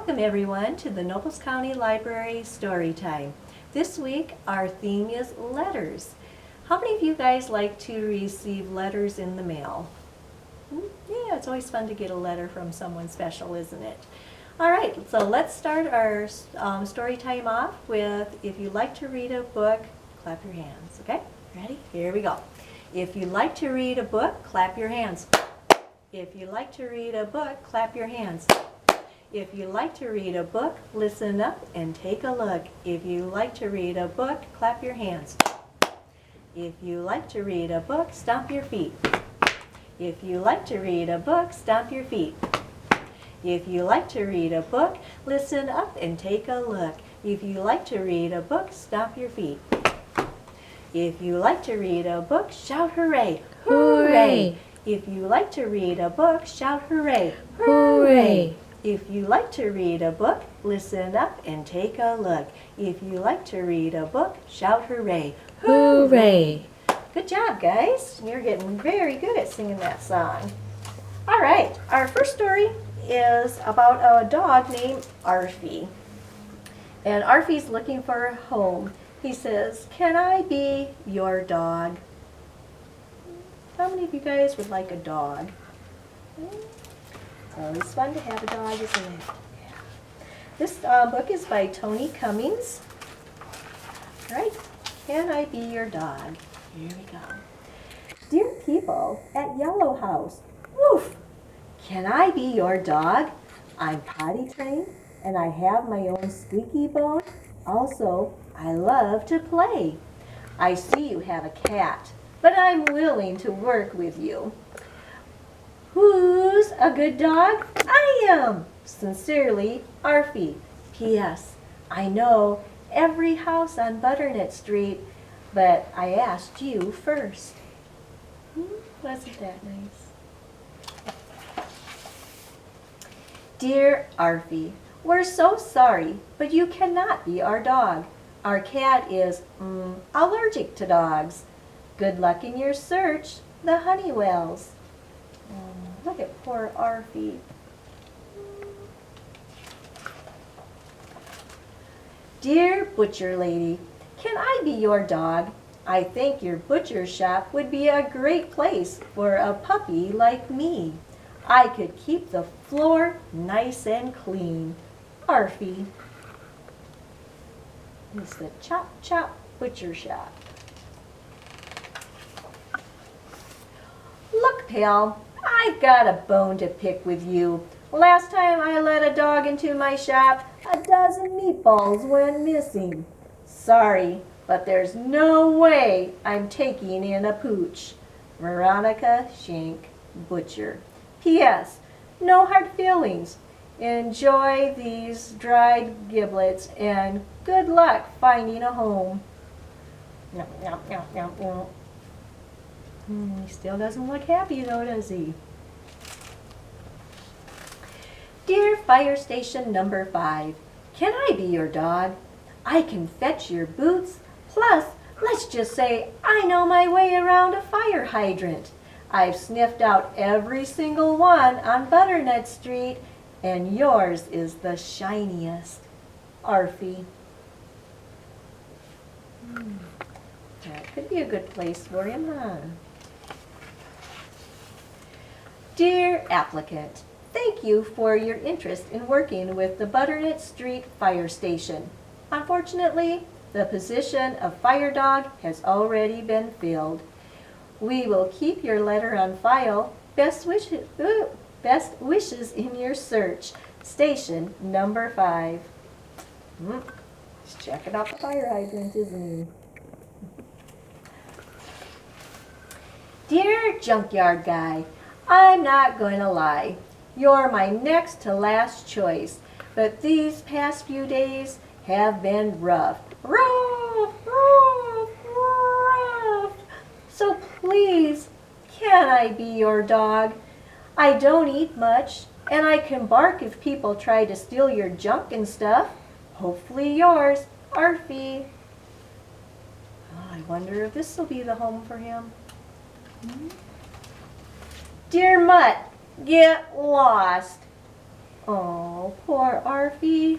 Welcome everyone to the Nobles County Library Storytime. This week our theme is letters. How many of you guys like to receive letters in the mail? Yeah, it's always fun to get a letter from someone special, isn't it? All right, so let's start our story time off with, if you like to read a book, clap your hands, okay? Ready? Here we go. If you like to read a book, clap your hands. If you like to read a book, clap your hands. If you like to read a book, listen up and take a look. If you like to read a book, clap your hands. If you like to read a book, stomp your feet. If you like to read a book, stomp your feet. If you like to read a book, listen up and take a look. If you like to read a book, stomp your feet. If you like to read a book, shout hooray! Hooray! If you like to read a book, shout hooray! Hooray! If you like to read a book, listen up and take a look. If you like to read a book, shout hooray! Hooray! Good job, guys. You're getting very good at singing that song. All right, our first story is about a dog named Arfie. And Arfie's looking for a home. He says, "Can I be your dog?" How many of you guys would like a dog? It's always fun to have a dog, isn't it? Yeah. This book is by Tony Cummings. All right, can I be your dog? Here we go. Dear people at Yellow House, woof! Can I be your dog? I'm potty trained and I have my own squeaky bone. Also, I love to play. I see you have a cat, but I'm willing to work with you. Who's a good dog? I am! Sincerely, Arfie. P.S. I know every house on Butternut Street, but I asked you first. Wasn't that nice? Dear Arfie, we're so sorry, but you cannot be our dog. Our cat is allergic to dogs. Good luck in your search, the Honeywells. Look at poor Arfie. Dear butcher lady, can I be your dog? I think your butcher shop would be a great place for a puppy like me. I could keep the floor nice and clean. Arfie. It's the Chop Chop Butcher Shop. Look, pal, I've got a bone to pick with you. Last time I let a dog into my shop, a dozen meatballs went missing. Sorry, but there's no way I'm taking in a pooch. Veronica Shank, Butcher. P.S. No hard feelings. Enjoy these dried giblets and good luck finding a home. Nom, nom, nom, nom, nom. He still doesn't look happy though, does he? Dear Fire Station Number 5, can I be your dog? I can fetch your boots. Plus, let's just say I know my way around a fire hydrant. I've sniffed out every single one on Butternut Street, and yours is the shiniest. Arfie. That could be a good place for him, huh? Dear applicant, thank you for your interest in working with the Butternut Street Fire Station. Unfortunately, the position of fire dog has already been filled. We will keep your letter on file. Best wishes in your search. Station number 5. He's checking out the fire hydrant, isn't he? Dear junkyard guy, I'm not going to lie. You're my next to last choice, but these past few days have been rough. Rough. So please, can I be your dog? I don't eat much, and I can bark if people try to steal your junk and stuff. Hopefully yours, Arfie. I wonder if this will be the home for him. Dear Mutt, get lost. Oh, poor Arfie.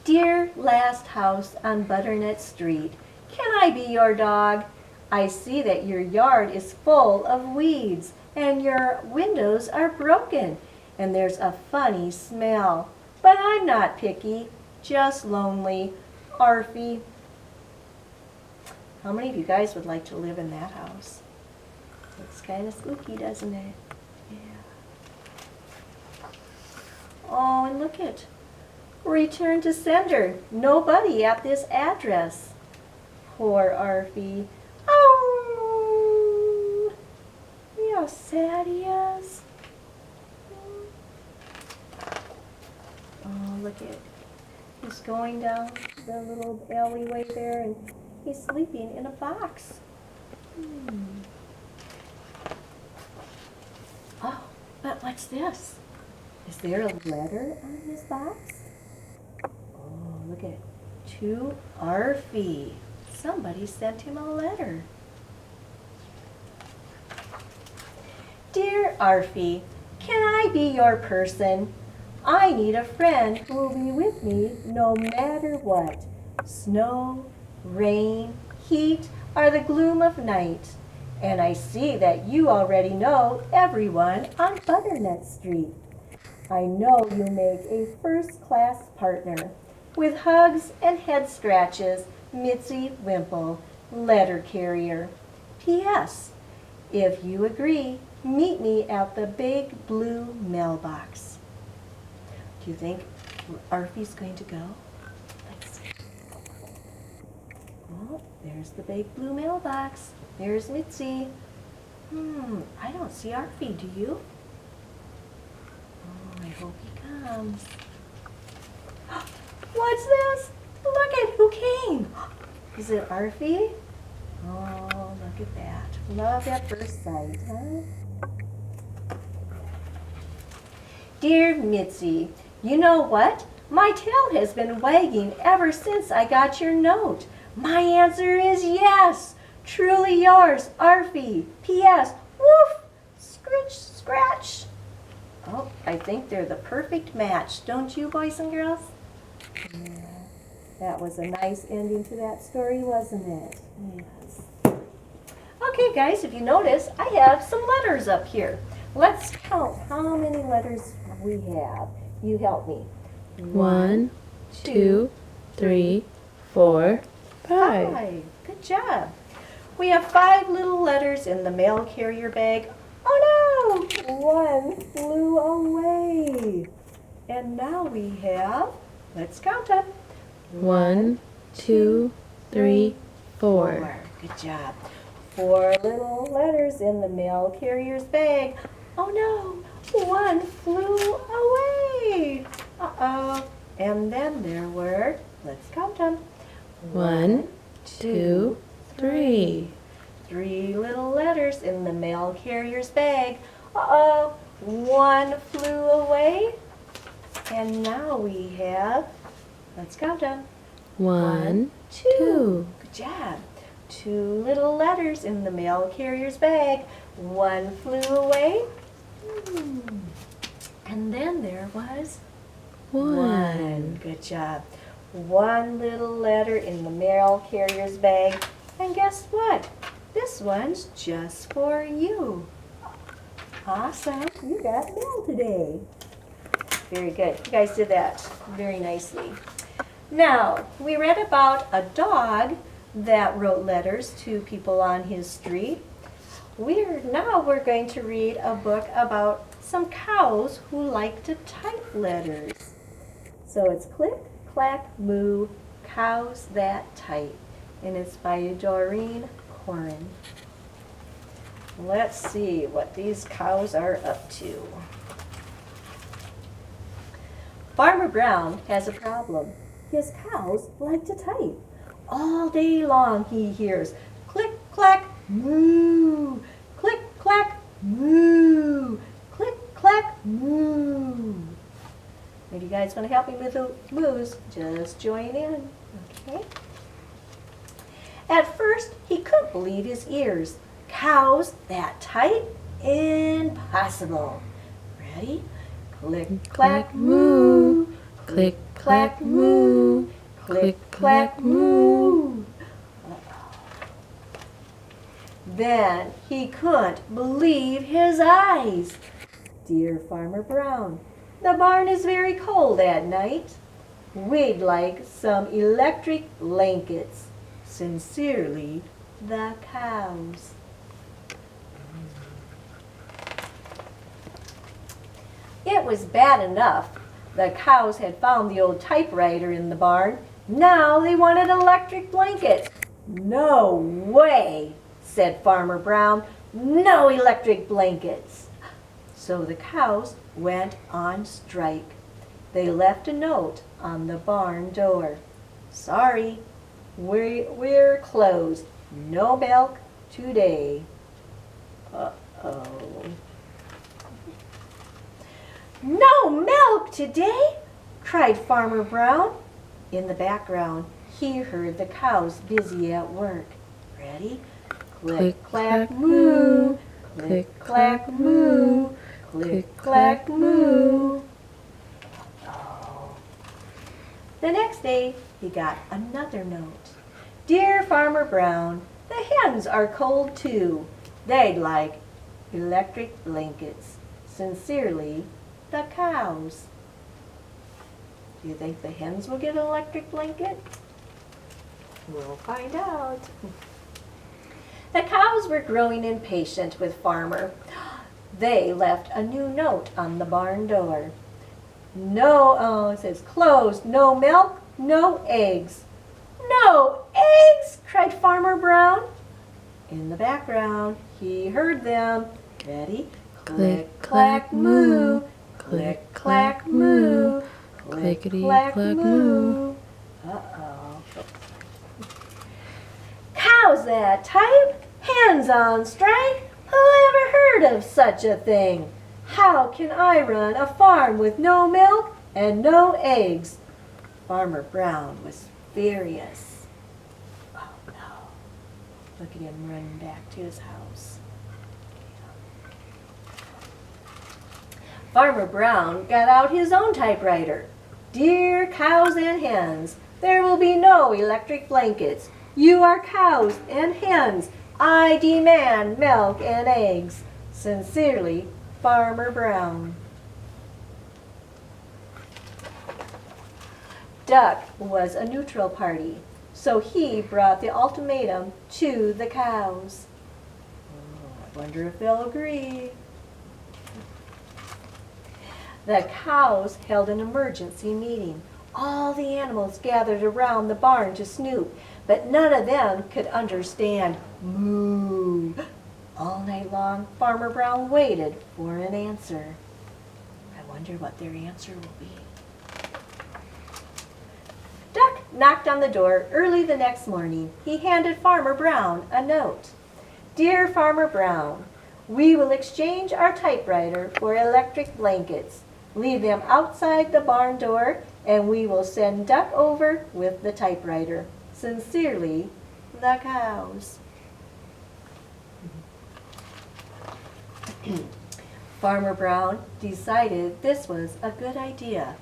Dear last house on Butternut Street, can I be your dog? I see that your yard is full of weeds and your windows are broken and there's a funny smell. But I'm not picky, just lonely. Arfie. How many of you guys would like to live in that house? Looks kind of spooky, doesn't it? Yeah. Oh, and look it. Return to sender. Nobody at this address. Poor Arfie. Oh, see how sad he is. Oh, look at. He's going down the little alleyway there, and he's sleeping in a box. Oh, but what's this? Is there a letter on this box? Oh, look at it. To Arfie. Somebody sent him a letter. Dear Arfie, can I be your person? I need a friend who will be with me no matter what. Snow, rain, heat are the gloom of night. And I see that you already know everyone on Butternut Street. I know you make a first-class partner. With hugs and head scratches, Mitzi Wimple, letter carrier. P.S. If you agree, meet me at the big blue mailbox. Do you think Arfie's going to go? Let's see. Oh, there's the big blue mailbox. There's Mitzi. I don't see Arfie, do you? Oh, I hope he comes. What's this? Look at who came. Is it Arfie? Oh, look at that. Love at first sight, huh? Dear Mitzi, you know what? My tail has been wagging ever since I got your note. My answer is yes. Truly yours, Arfie. P.S. Woof! Scritch, scratch. Oh, I think they're the perfect match, don't you, boys and girls? Yeah, that was a nice ending to that story, wasn't it? Yes. Okay, guys, if you notice, I have some letters up here. Let's count how many letters we have. You help me. 1, 2, 3, 4, 5. 5. Good job. We have 5 little letters in the mail carrier bag. Oh no! 1 flew away. And now we have, let's count them. 1, 2, 3, 4. Good job. 4 little letters in the mail carrier's bag. Oh no! 1 flew away. Uh-oh. And then there were, let's count them. 1, 2, 3. 3 little letters in the mail carrier's bag. Uh-oh. 1 flew away. And now we have, let's count them. 1, 2. Good job. 2 little letters in the mail carrier's bag. 1 flew away. And then there was 1. Good job. 1 little letter in the mail carrier's bag. And guess what? This one's just for you. Awesome. You got mail today. Very good. You guys did that very nicely. Now, we read about a dog that wrote letters to people on his street. Now we're going to read a book about some cows who like to type letters. So it's Click, Clack, Moo, Cows That Type. And it's by Doreen Corrin. Let's see what these cows are up to. Farmer Brown has a problem. His cows like to type. All day long he hears click, clack, moo, click, clack, moo, click, clack, moo. If you guys want to help me with the moos, just join in, okay? At first, he couldn't believe his ears. Cows that type? impossible. Ready? Click, Clack, clack, moo. Click, clack, moo. Click, clack, moo. Then he couldn't believe his eyes. Dear Farmer Brown, the barn is very cold at night. We'd like some electric blankets. Sincerely, the cows. It was bad enough. The cows had found the old typewriter in the barn. Now they wanted electric blankets. No way, said Farmer Brown. No electric blankets. So the cows went on strike. They left a note on the barn door. Sorry, we're closed. No milk today. Uh-oh. No milk today? Cried Farmer Brown. In the background, he heard the cows busy at work. Ready? Click, clack, moo. Click, clack, moo. Click, clack, moo. Oh. The next day, he got another note. Dear Farmer Brown, the hens are cold too. They'd like electric blankets. Sincerely, the cows. Do you think the hens will get an electric blanket? We'll find out. The cows were growing impatient with Farmer. They left a new note on the barn door. It says closed, no milk, no eggs. No eggs, cried Farmer Brown. In the background, he heard them. Ready? Click, clack, moo. Click, clack, moo. Clickety, clack, moo. Uh-oh. Cows that type? Hens on strike? Who ever heard of such a thing? How can I run a farm with no milk and no eggs? Farmer Brown was furious. Oh no. Look at him running back to his house. Farmer Brown got out his own typewriter. Dear cows and hens, there will be no electric blankets. You are cows and hens. I demand milk and eggs. Sincerely, Farmer Brown. Duck was a neutral party, so he brought the ultimatum to the cows. I wonder if they'll agree. The cows held an emergency meeting. All the animals gathered around the barn to snoop, but none of them could understand moo. All night long, Farmer Brown waited for an answer. I wonder what their answer will be. Duck knocked on the door early the next morning. He handed Farmer Brown a note. Dear Farmer Brown, we will exchange our typewriter for electric blankets. Leave them outside the barn door, and we will send Duck over with the typewriter. Sincerely, the cows. Farmer Brown decided this was a good idea.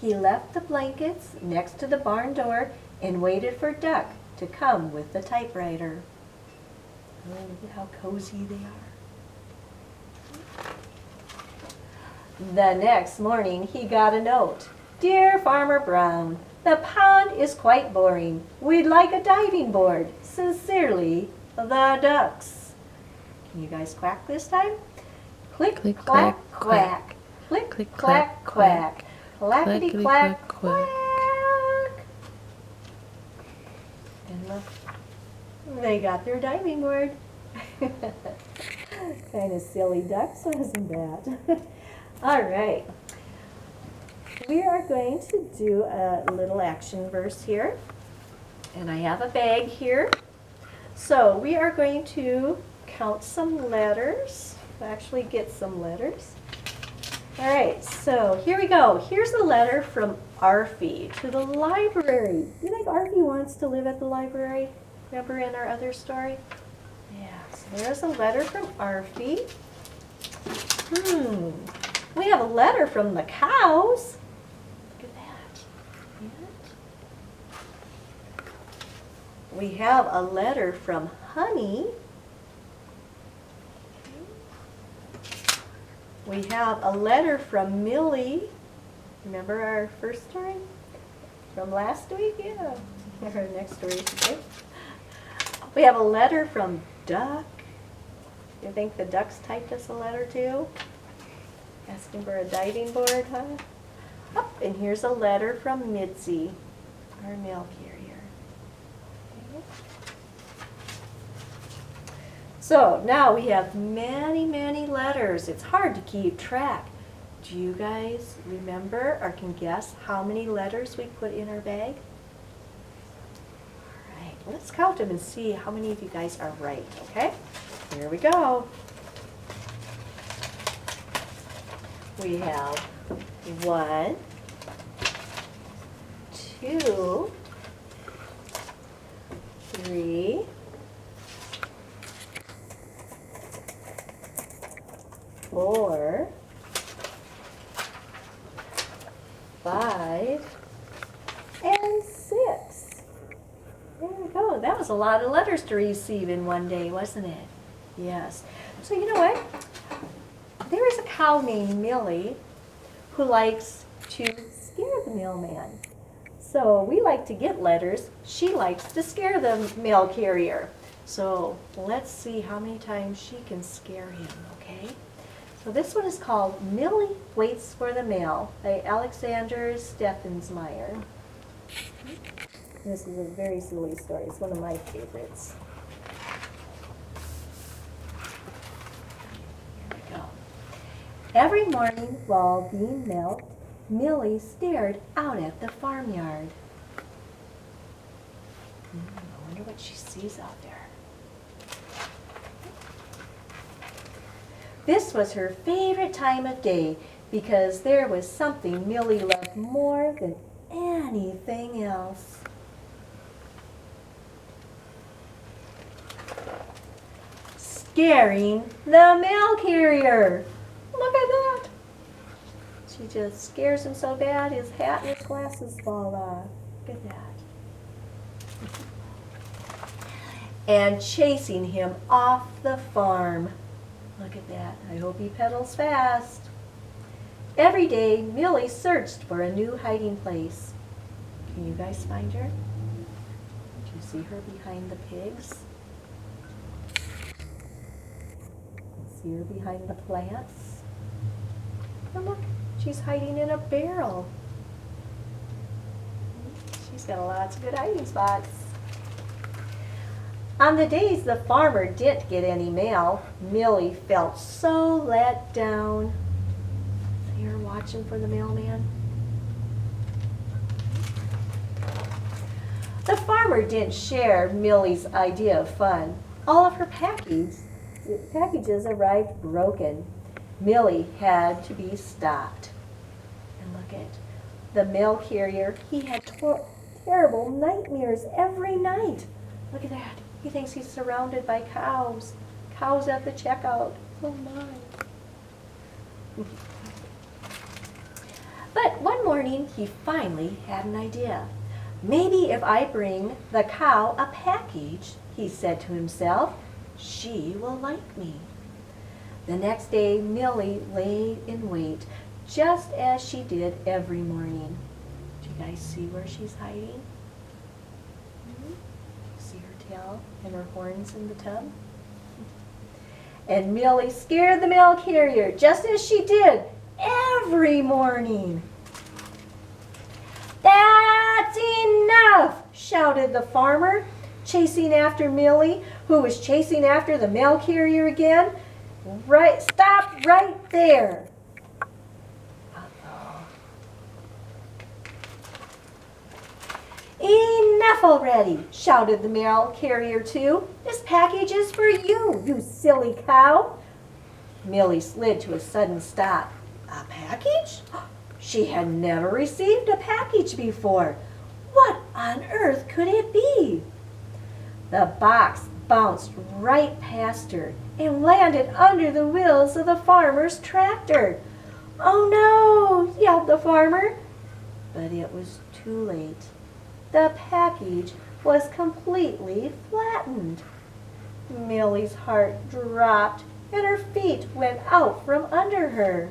He left the blankets next to the barn door and waited for Duck to come with the typewriter. Oh, look at how cozy they are. The next morning he got a note. Dear Farmer Brown, the pond is quite boring. We'd like a diving board. Sincerely, the ducks. Can you guys quack this time? Click, Click, clack, clack, quack. Click, Click, clack, quack. Clackety, Clackety, clack, clack, quack. quack. And look, they got their diving board. Kind of silly ducks, wasn't that? All right. We are going to do a little action verse here. And I have a bag here. So we are going to count some letters. Actually get some letters. All right, so here we go. Here's a letter from Arfie to the library. Do you think Arfie wants to live at the library? Remember in our other story? Yeah, so there's a letter from Arfie. We have a letter from the cows. Look at that. And we have a letter from Honey. We have a letter from Millie. Remember our first story from last week? Yeah. Our next story today. We have a letter from Duck. You think the ducks typed us a letter too? Asking for a diving board, huh? Oh, and here's a letter from Mitzi, our mail carrier. Okay. So now we have many, many letters. It's hard to keep track. Do you guys remember or can guess how many letters we put in our bag? All right, let's count them and see how many of you guys are right, okay? Here we go. We have 1, 2, 3, 4, 5, and 6. There we go. That was a lot of letters to receive in one day, wasn't it? Yes. So you know what? There is a cow named Millie who likes to scare the mailman. So we like to get letters. She likes to scare the mail carrier. So let's see how many times she can scare him, okay? So this one is called Millie Waits for the Mail by Alexander Steffensmeyer. This is a very silly story. It's one of my favorites. Here we go. Every morning while being milked, Millie stared out at the farmyard. I wonder what she sees out there. This was her favorite time of day because there was something Millie loved more than anything else. Scaring the mail carrier. Look at that. She just scares him so bad his hat and his glasses fall off. Look at that. And chasing him off the farm. Look at that. I hope he pedals fast. Every day, Millie searched for a new hiding place. Can you guys find her? Do you see her behind the pigs? See her behind the plants? And look, she's hiding in a barrel. She's got lots of good hiding spots. On the days the farmer didn't get any mail, Millie felt so let down. See her watching for the mailman? The farmer didn't share Millie's idea of fun. All of her packages arrived broken. Millie had to be stopped. And look at the mail carrier. He had terrible nightmares every night. Look at that. He thinks he's surrounded by cows. Cows at the checkout. Oh my. But one morning he finally had an idea. Maybe if I bring the cow a package, he said to himself, she will like me. The next day, Millie lay in wait, just as she did every morning. Do you guys see where she's hiding? See her tail and her horns in the tub? And Millie scared the mail carrier, just as she did every morning. That's enough, shouted the farmer, chasing after Millie, who was chasing after the mail carrier again. Right, stop right there. Uh-oh. Enough already, shouted the mail carrier too. This package is for you, you silly cow. Millie slid to a sudden stop. A package? She had never received a package before. What on earth could it be? The box bounced right past her and landed under the wheels of the farmer's tractor. "Oh no!" yelled the farmer. But it was too late. The package was completely flattened. Millie's heart dropped and her feet went out from under her.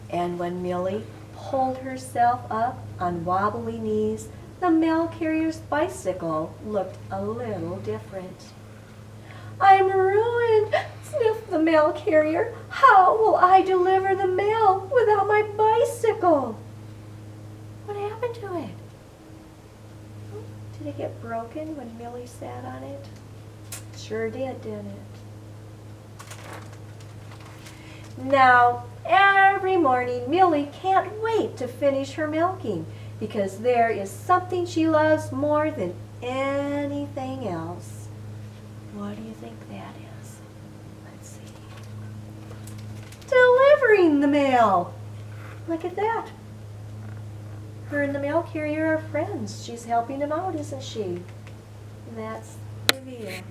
And when Millie pulled herself up on wobbly knees, the mail carrier's bicycle looked a little different. "I'm ruined," sniffed the mail carrier. "How will I deliver the mail without my bicycle?" What happened to it? Did it get broken when Millie sat on it? Sure did, didn't it? Now, every morning, Millie can't wait to finish her milking because there is something she loves more than anything else. What do you think that is? Let's see. Delivering the mail. Look at that. Her and the mail carrier are friends. She's helping him out, isn't she? That's the reveal.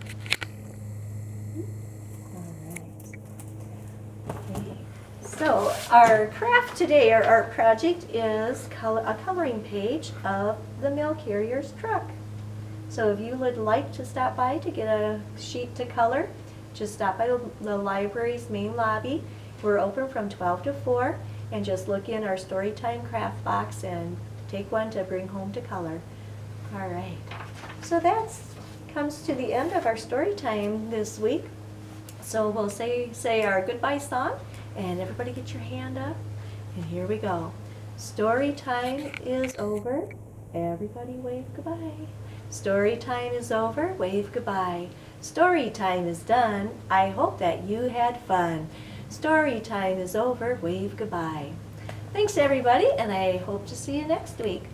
So our craft today, our art project, is a coloring page of the mail carrier's truck. So if you would like to stop by to get a sheet to color, just stop by the library's main lobby. We're open from 12 to 4, and just look in our Storytime craft box and take one to bring home to color. All right, so that comes to the end of our story time this week. So we'll say our goodbye song, and everybody get your hand up, and here we go. Story time is over. Everybody wave goodbye. Story time is over. Wave goodbye. Story time is done. I hope that you had fun. Story time is over. Wave goodbye. Thanks everybody, and I hope to see you next week.